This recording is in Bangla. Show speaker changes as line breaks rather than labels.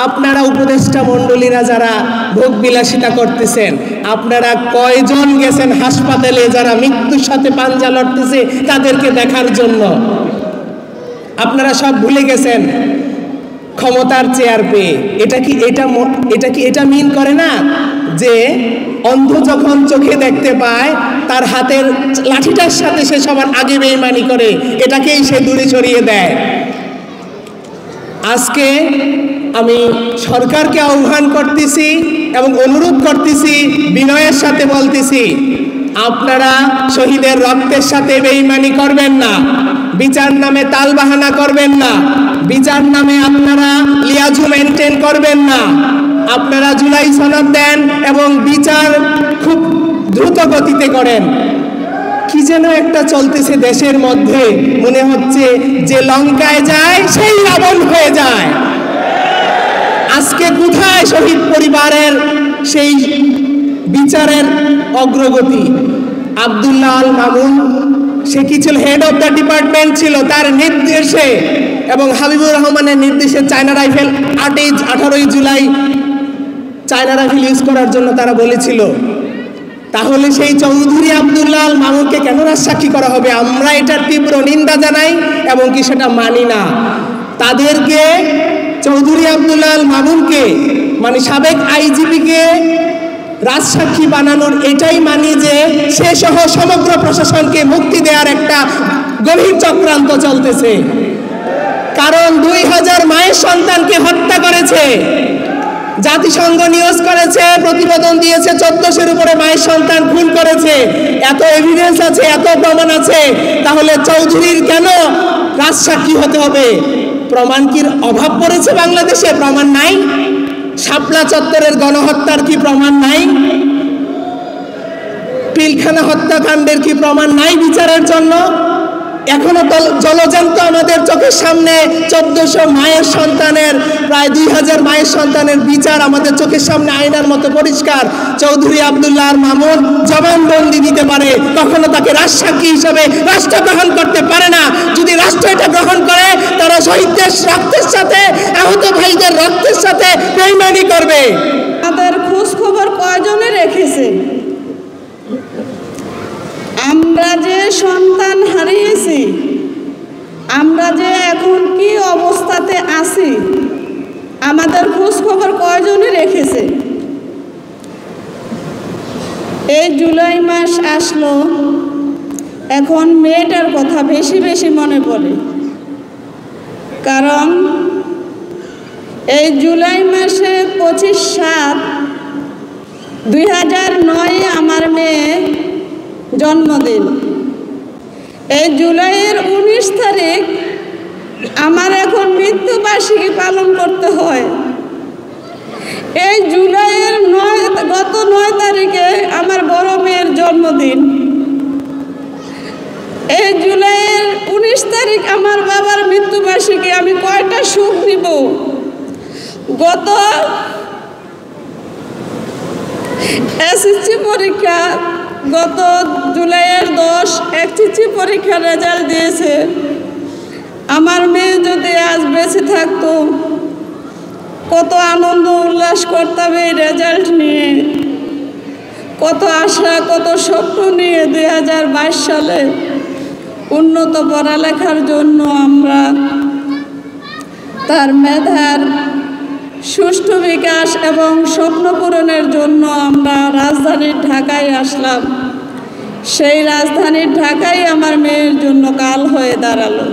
আপনারা উপদেষ্টা মণ্ডলীরা যারা ভোগ বিলাসিতা করতেছেন, আপনারা কয়জন গেছেন হাসপাতালে যারা মৃত্যুর সাথে পাঞ্জা লড়তেছে তাদেরকে দেখার জন্য? আপনারা সব ভুলে গেছেন ক্ষমতার চেয়ার পেয়ে। এটা মিন করে না যে অন্ধ যখন চোখে দেখতে পায় তার হাতের লাঠিটার সাথে সে সবার আগে বেইমানি করে, এটাকেই সে দূরে সরিয়ে দেয়। আজকে আমি সরকারকে আহ্বান করতেছি এবং অনুরোধ করতেছি, বিনয়ের সাথে বলতেছি, আপনারা শহীদের রক্তের সাথে বেইমানি করবেন না, বিচার নামে তালবাহানা করবেন না, বিচার নামে আপনারা লিয়াজু মেনটেন করবেন না। আপনারা জুলাই সনদ দেন এবং বিচার খুব দ্রুত গতিতে করেন। কি যেন একটা চলতেছে দেশের মধ্যে, মনে হচ্ছে যে লঙ্কায় যায় সেই রাবণ হয়ে যায়। আজকে কোথায় শহীদ পরিবারের সেই বিচারের অগ্রগতি? আব্দুল্লাহ আল মামুন, সে কি ছিল? হেড অফ দ্য ডিপার্টমেন্ট ছিল। তার নির্দেশে এবং হাবিবুর রহমানের নির্দেশে চায়না রাইফেল 18ই জুলাই চায়না রাইফেল ইউজ করার জন্য তারা বলেছিল। তাহলে সেই চৌধুরী আব্দুল্লাহ আল মামুনকে কেন রাজসাক্ষী করা হবে? আমরা এটার তীব্র নিন্দা জানাই এবং কি সেটা মানি না। তাদেরকে, চৌধুরী আব্দুল্লাহ আল মামুনকে, মানে সাবেক আইজিপিকে রাজসাক্ষী বানানোর এটাই মানি যে সে সহ সমগ্র প্রশাসনকে মুক্তি দেওয়ার একটা গভীর চক্রান্ত চলতেছে। কারণ 2000 মায়ের সন্তানকে হত্যা করেছে, জাতিসংঘ নিউজ করেছে, প্রতিবেদন দিয়েছে 1400-এর উপরে মায়ের সন্তান খুন করেছে। এত এভিডেন্স আছে, এত প্রমাণ আছে, তাহলে চৌধুরীর কেন রাজসাক্ষী হতে হবে? প্রমাণ কি অভাব পড়েছে বাংলাদেশে? প্রমাণ নাই? শাপলা চত্বরের গণহত্যার কি প্রমাণ নাই? পিলখানা হত্যাকাণ্ডের কি প্রমাণ নাই বিচারের জন্য? এখনো জলজান্ত আমাদের চোখের সামনে 1400 মায়ের সন্তানের, প্রায় 2000 মায়ের সন্তানের বিচার আমাদের চোখের সামনে আয়নার মতো পরিষ্কার। চৌধুরী আব্দুল্লাহ আল মামুন জবানবন্দি দিতে পারে, কখনো তাকে রাজসাক্ষী হিসেবে রাষ্ট্র গ্রহণ করতে পারে না। যদি রাষ্ট্র এটা গ্রহণ করে, তারা শহীদদের রক্তের সাথে, আহত ভাইদের রক্তের সাথে বেইমানি করবে।
তাদের খোঁজ খবর কয়জনে রেখেছে? আমরা যে সন্তান হারিয়েছি, আমরা যে এখন কি অবস্থাতে আছি, আমাদের খোঁজ খবর কয়জনে রেখেছে? এই জুলাই মাস আসলো, এখন মেয়েটার কথা বেশি বেশি মনে পড়ে। কারণ এই জুলাই মাসে 25/7/2009 আমার মেয়ে জন্মদিন। এই জুলাইয়ের 19 তারিখ আমার এখন মৃত্যুবার্ষিকী পালন করতে হয়। এই জুলাইয়ের গত 9 তারিখে আমার বড় মেয়ের জন্মদিন। এই জুলাইয়ের 19 তারিখ আমার বাবার মৃত্যুবার্ষিকী। আমি কয়টা সুখ নিব? গত এসএসসি পরীক্ষা, গত জুলাইয়ের 10 এসএসসি পরীক্ষার রেজাল্ট দিয়েছে। আমার মেয়ে যদি আজ বেঁচে থাকতো, কত আনন্দ উল্লাস করতাম এই রেজাল্ট নিয়ে, কত আশা, কত স্বপ্ন নিয়ে 2022 সালে উন্নত পড়ালেখার জন্য আমরা তার মেধার সুষ্ঠু বিকাশ এবং স্বপ্ন পূরণের জন্য আমরা রাজধানীর ঢাকায় আসলাম। সেই রাজধানীর ঢাকায় আমার মেয়ের জন্য কাল হয়ে দাঁড়ালো।